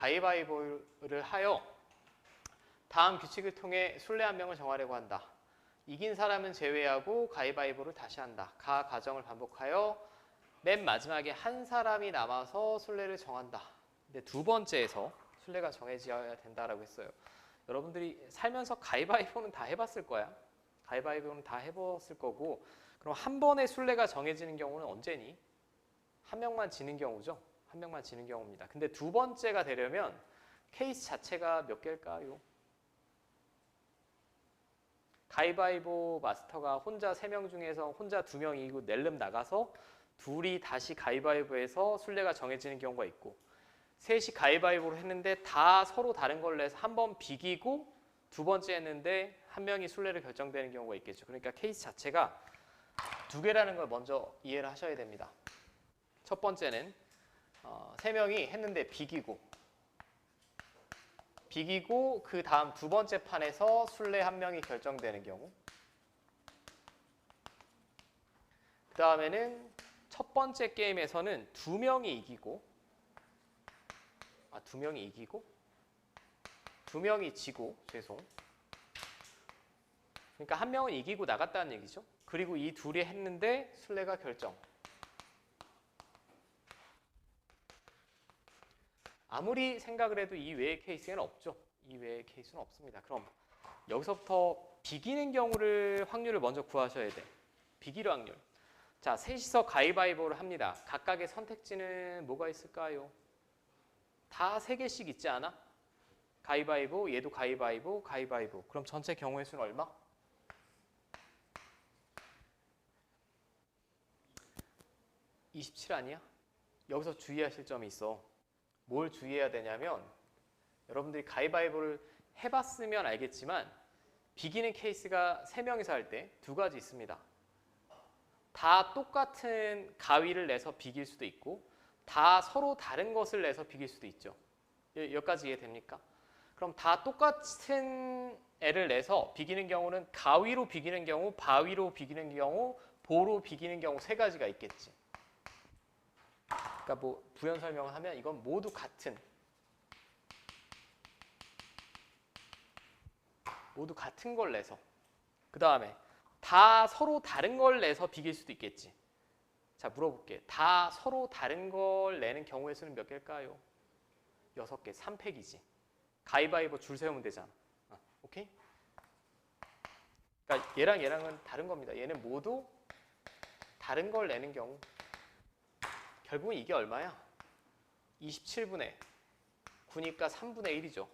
가위바위보를 하여 다음 규칙을 통해 술래 한 명을 정하려고 한다. 이긴 사람은 제외하고 가위바위보를 다시 한다. 가 과정을 반복하여 맨 마지막에 한 사람이 남아서 술래를 정한다. 근데 두 번째에서 술래가 정해져야 된다라고 했어요. 여러분들이 살면서 가위바위보는 다 해봤을 거야. 가위바위보는 다 해봤을 거고, 그럼 한 번에 술래가 정해지는 경우는 언제니? 한 명만 지는 경우죠. 한 명만 지는 경우입니다. 근데 두 번째가 되려면 케이스 자체가 몇 개일까요? 가위바위보 마스터가 혼자 3명 중에서 혼자 2명 이기고 낼름 나가서 둘이 다시 가위바위보해서 술래가 정해지는 경우가 있고, 셋이 가위바위보를 했는데 다 서로 다른 걸로 해서 한 번 비기고 두 번째 했는데 한 명이 술래를 결정되는 경우가 있겠죠. 그러니까 케이스 자체가 두 개라는 걸 먼저 이해를 하셔야 됩니다. 첫 번째는 3명이 했는데 비기고 그 다음 두 번째 판에서 술래 한 명이 결정되는 경우, 그 다음에는 첫 번째 게임에서는 2명이 이기고 2명이 지고 그러니까 한 명은 이기고 나갔다는 얘기죠. 그리고 이 둘이 했는데 술래가 결정. 아무리 생각을 해도 이 외의 케이스에는 없죠. 이 외의 케이스는 없습니다. 그럼 여기서부터 비기는 경우를 확률을 먼저 구하셔야 돼. 비길 확률. 자, 셋이서 가위바위보를 합니다. 각각의 선택지는 뭐가 있을까요? 다 3개씩 있지 않아? 가위바위보, 얘도 가위바위보, 가위바위보. 그럼 전체 경우의 수는 얼마? 27 아니야? 여기서 주의하실 점이 있어. 뭘 주의해야 되냐면, 여러분들이 가위바위보를 해봤으면 알겠지만 비기는 케이스가 3명이서 할 때 2가지 있습니다. 다 똑같은 가위를 내서 비길 수도 있고 다 서로 다른 것을 내서 비길 수도 있죠. 여기까지 이해됩니까? 그럼 다 똑같은 애를 내서 비기는 경우는 가위로 비기는 경우, 바위로 비기는 경우, 보로 비기는 경우 3가지가 있겠지. 그러니까 뭐 부연 설명을 하면 이건 모두 같은 걸 내서, 그 다음에 다 서로 다른 걸 내서 비길 수도 있겠지. 자, 물어볼게. 다 서로 다른 걸 내는 경우의 수는 몇 개일까요? 6개, 3팩이지. 가위바위보 줄 세우면 되잖아. 오케이? 그러니까 얘랑 얘랑은 다른 겁니다. 얘는 모두 다른 걸 내는 경우. 결국은 이게 얼마야? 27분의 9니까 3분의 1이죠.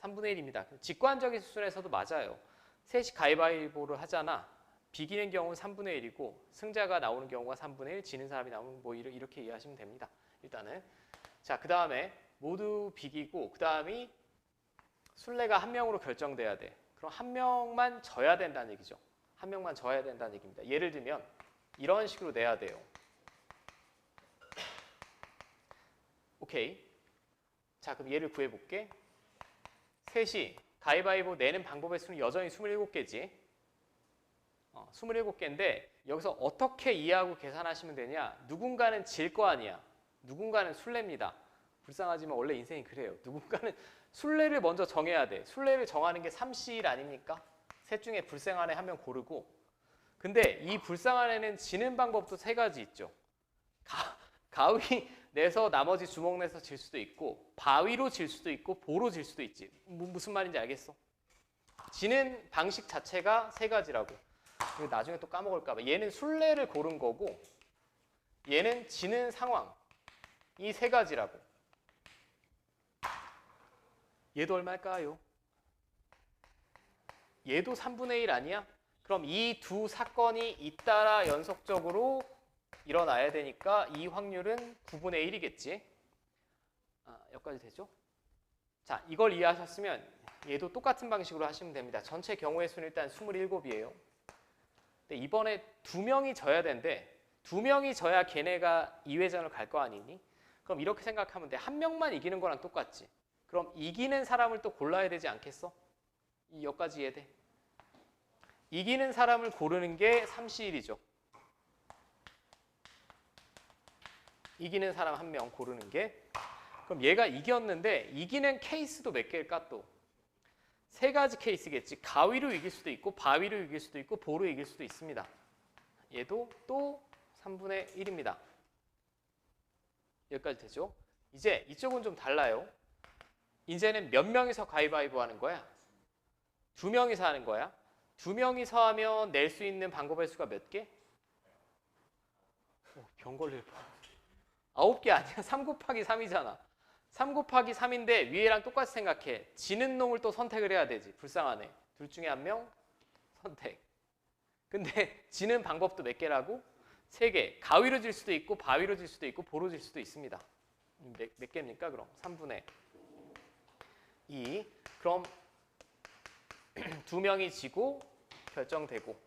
3분의 1입니다. 직관적인 수준에서도 맞아요. 셋이 가위바위보를 하잖아. 비기는 경우는 3분의 1이고 승자가 나오는 경우가 3분의 1, 지는 사람이 나오면 뭐 이렇게 이해하시면 됩니다. 일단은. 자, 그 다음에 모두 비기고 그 다음이 술래가 한 명으로 결정돼야 돼. 그럼 한 명만 져야 된다는 얘기죠. 한 명만 져야 된다는 얘기입니다. 예를 들면 이런 식으로 내야 돼요. 오케이. 자, 그럼 얘를 구해볼게. 셋이 가위바위보 내는 방법의 수는 여전히 27개지. 27개인데 여기서 어떻게 이해하고 계산하시면 되냐. 누군가는 질 거 아니야. 누군가는 술래입니다. 불쌍하지만 원래 인생이 그래요. 누군가는 술래를 먼저 정해야 돼. 술래를 정하는 게 3C1 아닙니까? 셋 중에 불쌍한 애 한 명 고르고. 근데 이 불쌍한 애는 지는 방법도 3가지 있죠. 가위 내서 나머지 주먹 내서 질 수도 있고 바위로 질 수도 있고 보로 질 수도 있지. 무슨 말인지 알겠어? 지는 방식 자체가 3가지라고. 나중에 또 까먹을까 봐. 얘는 술래를 고른 거고 얘는 지는 상황. 이 3가지라고. 얘도 얼마일까요? 얘도 3분의 1 아니야? 그럼 이 두 사건이 잇따라 연속적으로 일어나야 되니까 이 확률은 9분의 1이겠지. 여기까지 되죠? 자, 이걸 이해하셨으면 얘도 똑같은 방식으로 하시면 됩니다. 전체 경우의 수는 일단 27이에요. 근데 이번에 2명이 져야 되는데 2명이 져야 걔네가 2회전을 갈 거 아니니? 그럼 이렇게 생각하면 돼. 한 명만 이기는 거랑 똑같지. 그럼 이기는 사람을 또 골라야 되지 않겠어? 여기까지 이해돼? 이기는 사람을 고르는 게 3C1이죠. 이기는 사람 한 명 고르는 게. 그럼 얘가 이겼는데 이기는 케이스도 몇 개일까 또? 세 가지 케이스겠지. 가위로 이길 수도 있고 바위로 이길 수도 있고 보로 이길 수도 있습니다. 얘도 또 3분의 1입니다. 여기까지 되죠? 이제 이쪽은 좀 달라요. 이제는 몇 명이서 가위바위보 하는 거야? 2명이서 하는 거야. 2명이서 하면 낼 수 있는 방법의 수가 몇 개? 병 걸릴 뻔. 9개 아니야. 3 곱하기 3이잖아. 3 곱하기 3인데 위에랑 똑같이 생각해. 지는 놈을 또 선택을 해야 되지. 불쌍하네. 둘 중에 한 명 선택. 근데 지는 방법도 몇 개라고? 3개. 가위로 질 수도 있고 바위로 질 수도 있고 보로 질 수도 있습니다. 몇 개입니까? 그럼 3분의 2. 그럼 2명이 지고 결정되고.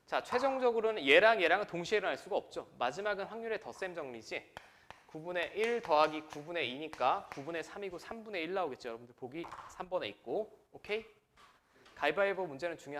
자, 최종적으로는 얘랑 얘랑은 동시에 일어날 수가 없죠. 마지막은 확률의 덧셈 정리지. 9분의 1 더하기 9분의 2니까 9분의 3이고 3분의 1 나오겠죠. 여러분들 보기 3번에 있고. 오케이? 가위바위보 문제는 중요한